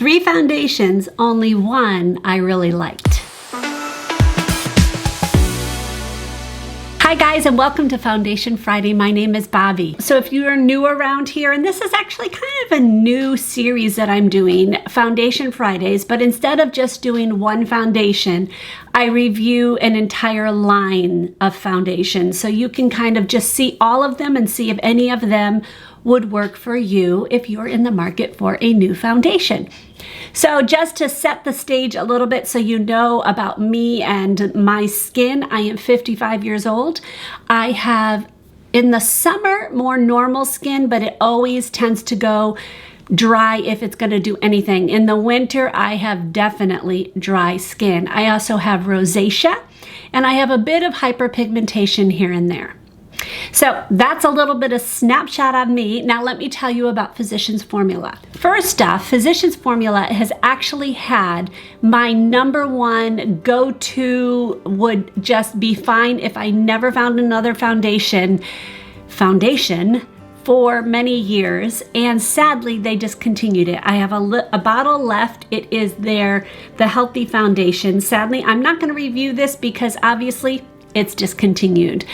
3 foundations, only one I really liked. Hi guys, and welcome to Foundation Friday. My name is Bobby. So if you are new around here, and this is actually kind of a new series that I'm doing, Foundation Fridays, but instead of just doing one foundation, I review an entire line of foundations. So you can kind of just see all of them and see if any of them would work for you if you're in the market for a new foundation. So just to set the stage a little bit so you know about me and my skin, I am 55 years old. I have, in the summer, more normal skin, but it always tends to go dry if it's going to do anything. In the winter, I have definitely dry skin. I also have rosacea, and I have a bit of hyperpigmentation here and there. So that's a little bit of snapshot of me. Now let me tell you about Physicians Formula. First off, Physicians Formula has actually had my #1 go-to, would just be fine if I never found another foundation for many years, and sadly they discontinued it. I have a bottle left. It is the Healthy Foundation. Sadly, I'm not going to review this because obviously it's discontinued.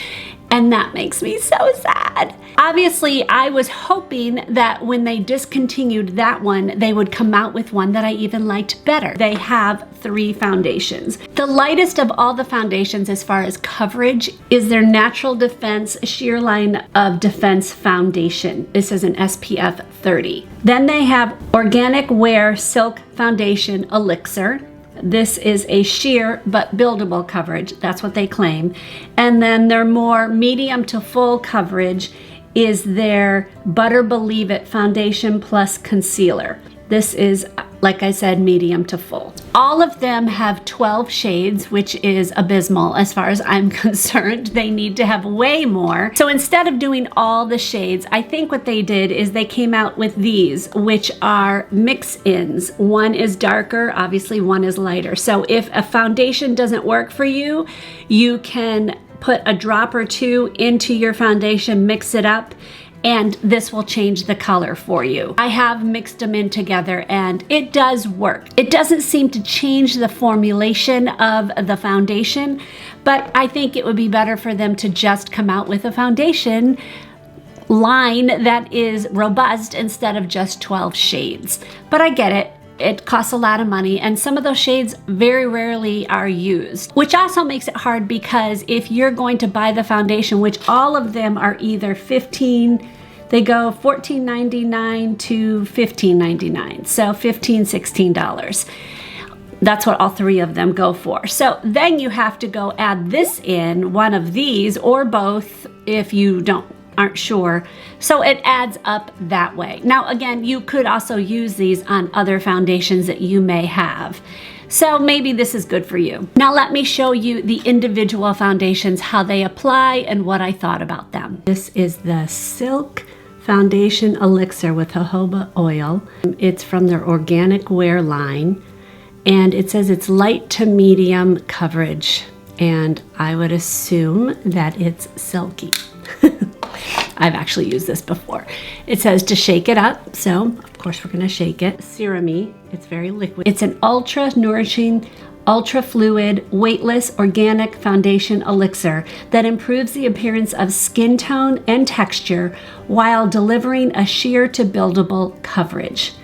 And that makes me so sad. Obviously, I was hoping that when they discontinued that one, they would come out with one that I even liked better. They have 3 foundations. The lightest of all the foundations as far as coverage is their Natural Defense Sheer Line of Defense Foundation. This is an SPF 30. Then they have Organic Wear Silk Foundation Elixir. This is a sheer but buildable coverage. That's what they claim. And then their more medium to full coverage is their Butter Believe It Foundation Plus Concealer. This is, like I said, medium to full. All of them have 12 shades, which is abysmal as far as I'm concerned. They need to have way more. So instead of doing all the shades, I think what they did is they came out with these, which are mix-ins. One is darker, obviously one is lighter. So if a foundation doesn't work for you, you can put a drop or 2 into your foundation, mix it up, and this will change the color for you. I have mixed them in together and it does work. It doesn't seem to change the formulation of the foundation, but I think it would be better for them to just come out with a foundation line that is robust instead of just 12 shades. But I get it. It costs a lot of money, and some of those shades very rarely are used, which also makes it hard because if you're going to buy the foundation, which all of them are either they go $14.99 to $15.99, so $15, $16. That's what all 3 of them go for. So then you have to go add this in, one of these or both if you aren't sure. So it adds up that way. Now again, you could also use these on other foundations that you may have. So maybe this is good for you. Now let me show you the individual foundations, how they apply and what I thought about them. This is the Silk Foundation Elixir with jojoba oil. It's from their Organic Wear line, and it says it's light to medium coverage, and I would assume that it's silky. I've actually used this before. It says to shake it up, so of course we're gonna shake it. Serum-y, it's very liquid. It's an ultra nourishing, ultra fluid, weightless, organic foundation elixir that improves the appearance of skin tone and texture while delivering a sheer to buildable coverage.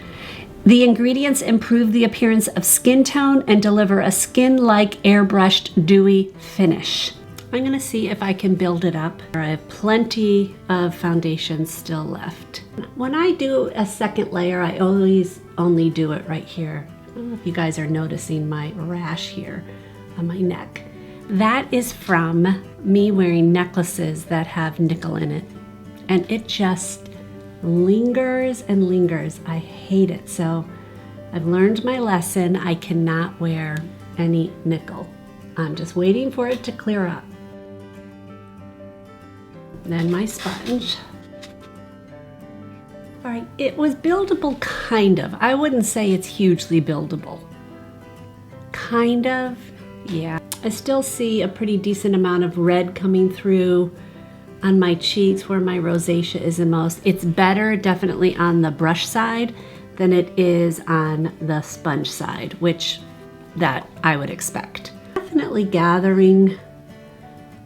The ingredients improve the appearance of skin tone and deliver a skin-like airbrushed dewy finish. I'm gonna see if I can build it up. I have plenty of foundation still left. When I do a second layer, I always only do it right here. I don't know if you guys are noticing my rash here on my neck. That is from me wearing necklaces that have nickel in it. And it just lingers and lingers. I hate it. So I've learned my lesson. I cannot wear any nickel. I'm just waiting for it to clear up. Then my sponge. All right, it was buildable, kind of. I wouldn't say it's hugely buildable. Kind of, yeah. I still see a pretty decent amount of red coming through on my cheeks where my rosacea is the most. It's better definitely on the brush side than it is on the sponge side, which that I would expect. Definitely gathering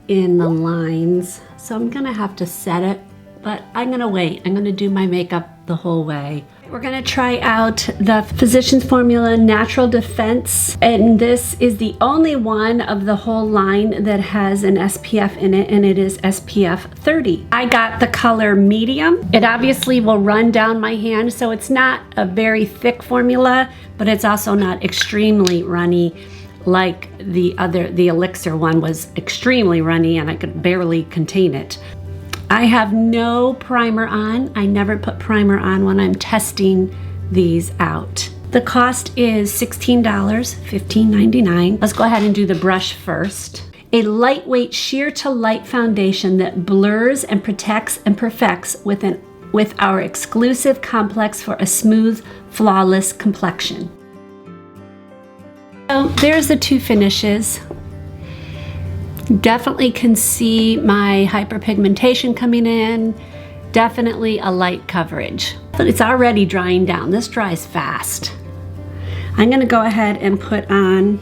in the lines, so I'm gonna have to set it, but I'm gonna wait. I'm gonna do my makeup the whole way. We're gonna try out the Physicians Formula Natural Defense, and this is the only one of the whole line that has an SPF in it, and it is SPF 30. I got the color medium. It obviously will run down my hand, so it's not a very thick formula, but it's also not extremely runny like the Elixir one was extremely runny and I could barely contain it. I have no primer on. I never put primer on when I'm testing these out. The cost is $16, $15.99. Let's go ahead and do the brush first. A lightweight sheer to light foundation that blurs and protects and perfects with our exclusive complex for a smooth, flawless complexion. So there's the two finishes. Definitely can see my hyperpigmentation coming in. Definitely a light coverage. But it's already drying down. This dries fast. I'm gonna go ahead and put on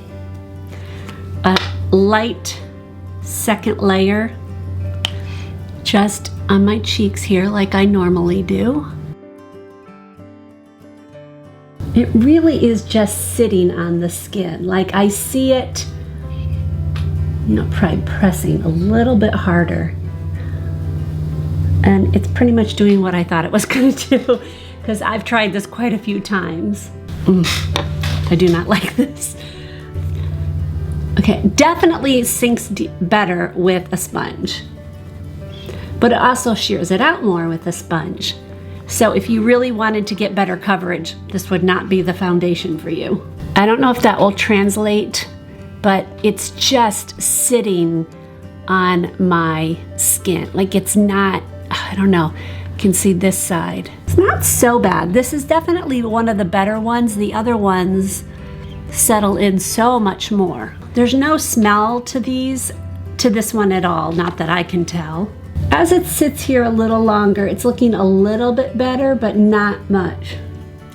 a light second layer just on my cheeks here like I normally do. It really is just sitting on the skin. Like I see it. Probably pressing a little bit harder, and it's pretty much doing what I thought it was going to do, because I've tried this quite a few times. I do not like this. Okay, definitely sinks better with a sponge, but it also shears it out more with a sponge. So if you really wanted to get better coverage, this would not be the foundation for you. I don't know if that will translate, but it's just sitting on my skin. Like it's not, I don't know, you can see this side. It's not so bad. This is definitely one of the better ones. The other ones settle in so much more. There's no smell to this one at all, not that I can tell. As it sits here a little longer, it's looking a little bit better, but not much.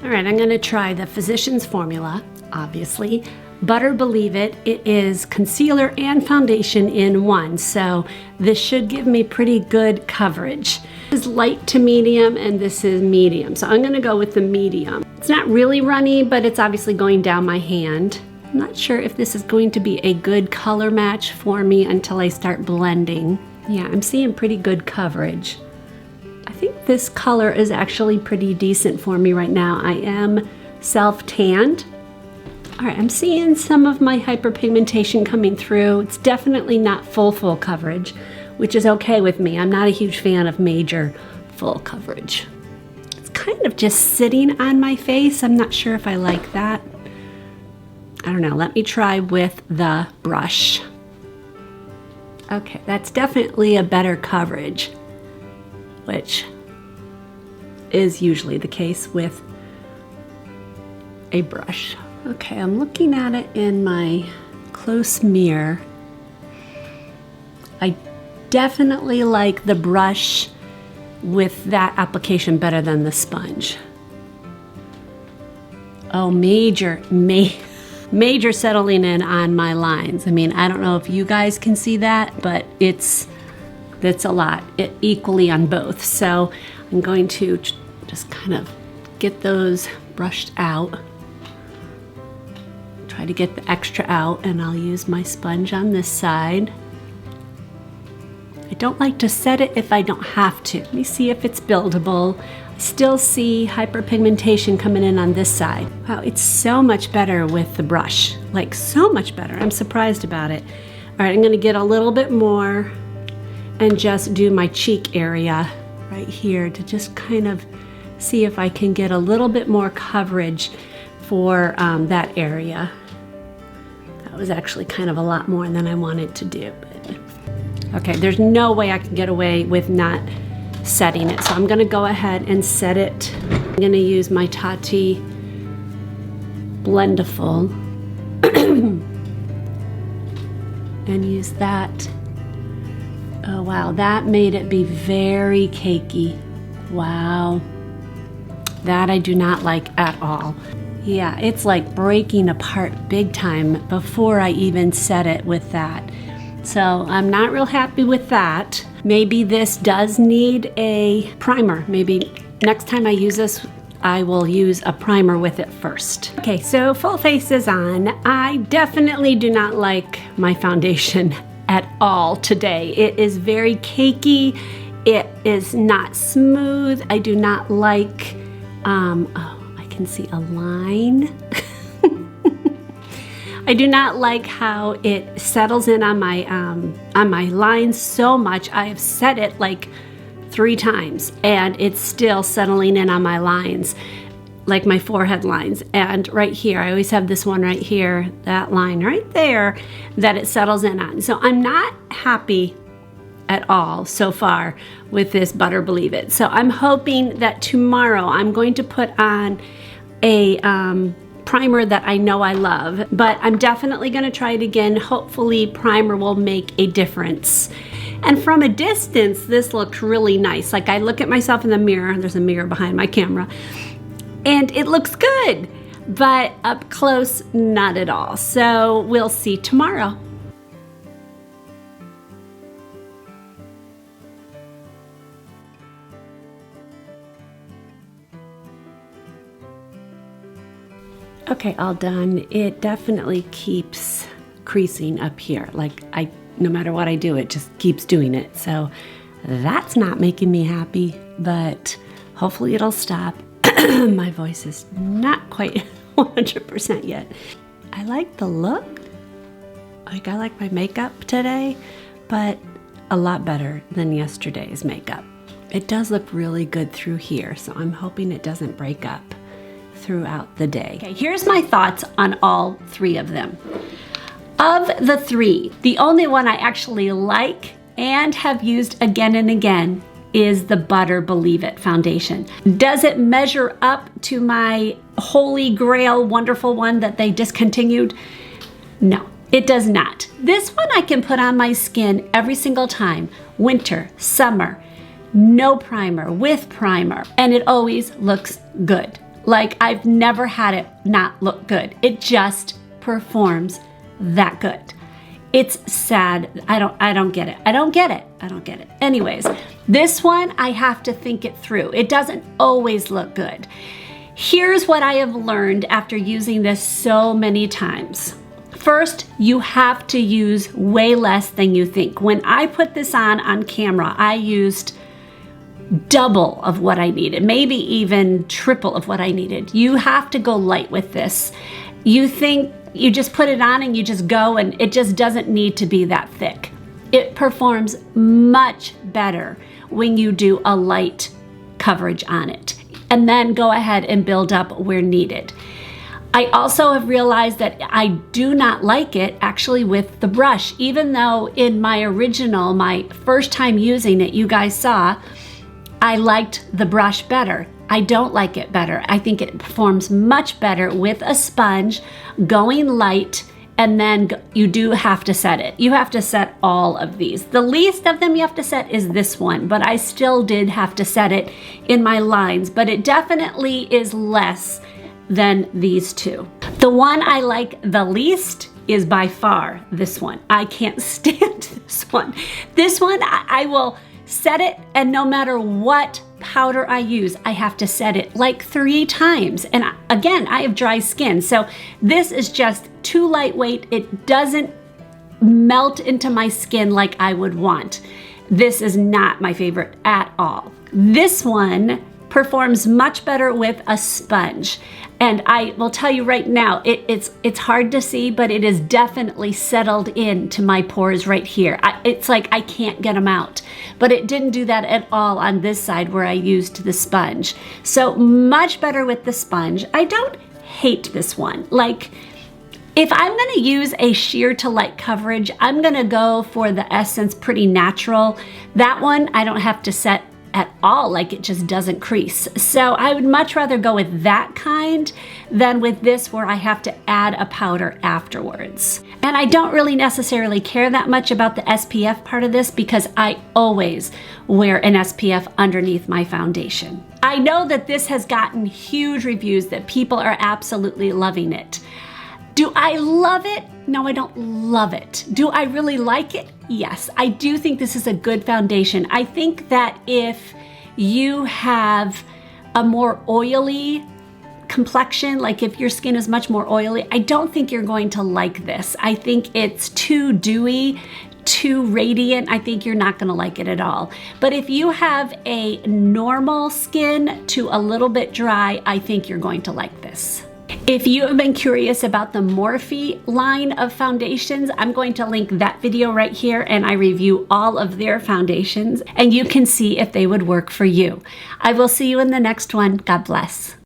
All right, I'm gonna try the Physicians Formula, obviously. Butter Believe It. It is concealer and foundation in one, so this should give me pretty good coverage. This is light to medium and this is medium, so I'm gonna go with the medium. It's not really runny, but it's obviously going down my hand. I'm not sure if this is going to be a good color match for me until I start blending. Yeah, I'm seeing pretty good coverage. I think this color is actually pretty decent for me right now. I am self-tanned. All right, I'm seeing some of my hyperpigmentation coming through. It's definitely not full coverage, which is okay with me. I'm not a huge fan of major full coverage. It's kind of just sitting on my face. I'm not sure if I like that. I don't know, let me try with the brush. Okay, that's definitely a better coverage, which is usually the case with a brush. Okay, I'm looking at it in my close mirror. I definitely like the brush with that application better than the sponge. Oh, major settling in on my lines. I mean, I don't know if you guys can see that, but it's a lot, equally on both. So I'm going to just kind of get those brushed out. Try to get the extra out, and I'll use my sponge on this side. I don't like to set it if I don't have to. Let me see if it's buildable. I still see hyperpigmentation coming in on this side. Wow, it's so much better with the brush. Like so much better. I'm surprised about it. All right, I'm gonna get a little bit more and just do my cheek area right here to just kind of see if I can get a little bit more coverage for that area. That was actually kind of a lot more than I wanted to do. But okay, there's no way I can get away with not setting it. So I'm gonna go ahead and set it. I'm gonna use my Tati Blendiful and use that. Oh wow, that made it be very cakey. Wow. That I do not like at all. Yeah, it's like breaking apart big time before I even set it with that. So I'm not real happy with that. Maybe this does need a primer. Maybe next time I use this, I will use a primer with it first. Okay, so full face is on. I definitely do not like my foundation at all today. It is very cakey. It is not smooth. I do not like, oh, I can see a line. I do not like how it settles in on my lines so much. I have set it like 3 times and it's still settling in on my lines, like my forehead lines. And right here, I always have this one right here, that line right there that it settles in on. So I'm not happy at all so far with this Butter Believe It. So I'm hoping that tomorrow I'm going to put on a primer that I know I love, but I'm definitely going to try it again. Hopefully primer will make a difference. And from a distance, this looks really nice. Like I look at myself in the mirror, there's a mirror behind my camera, and it looks good, but up close, not at all. So we'll see tomorrow. Okay, all done. It definitely keeps creasing up here. Like no matter what I do, it just keeps doing it. So that's not making me happy, but hopefully it'll stop. My voice is not quite 100% yet. I like the look. Like I like my makeup today, but a lot better than yesterday's makeup. It does look really good through here, so I'm hoping it doesn't break up throughout the day. Okay, here's my thoughts on all 3 of them. Of the 3, the only one I actually like and have used again and again is the Butter Believe It foundation. Does it measure up to my holy grail wonderful one that they discontinued? No, it does not. This one I can put on my skin every single time, winter, summer, no primer, with primer, and it always looks good. Like I've never had it not look good. It just performs that good. It's sad. I don't get it. I don't get it. Anyways, this one I have to think it through. It doesn't always look good. Here's what I have learned after using this so many times. First, you have to use way less than you think. When I put this on camera, I used double of what I needed, maybe even triple of what I needed. You have to go light with this. You think you just put it on and you just go, and it just doesn't need to be that thick. It performs much better when you do a light coverage on it, and then go ahead and build up where needed. I also have realized that I do not like it actually with the brush, even though in my first time using it, you guys saw, I liked the brush better. I don't like it better. I think it performs much better with a sponge, going light, and then you do have to set it. You have to set all of these. The least of them you have to set is this one, but I still did have to set it in my lines, but it definitely is less than these 2. The one I like the least is by far this one. I can't stand this one. This one, I will set it, and no matter what powder I use, I have to set it like 3 times. And again, I have dry skin, so this is just too lightweight. It doesn't melt into my skin like I would want. This is not my favorite at all. This one performs much better with a sponge. And I will tell you right now, it's hard to see, but it is definitely settled into my pores right here. It's like I can't get them out. But it didn't do that at all on this side where I used the sponge. So much better with the sponge. I don't hate this one. Like, if I'm gonna use a sheer to light coverage, I'm gonna go for the Essence Pretty Natural. That one I don't have to set at all, like it just doesn't crease. So I would much rather go with that kind than with this where I have to add a powder afterwards. And I don't really necessarily care that much about the SPF part of this because I always wear an SPF underneath my foundation. I know that this has gotten huge reviews, that people are absolutely loving it. Do I love it? No, I don't love it. Do I really like it? Yes, I do think this is a good foundation. I think that if you have a more oily complexion, like if your skin is much more oily, I don't think you're going to like this. I think it's too dewy, too radiant. I think you're not going to like it at all. But if you have a normal skin to a little bit dry, I think you're going to like this. If you have been curious about the Morphe line of foundations, I'm going to link that video right here, and I review all of their foundations, and you can see if they would work for you. I will see you in the next one. God bless.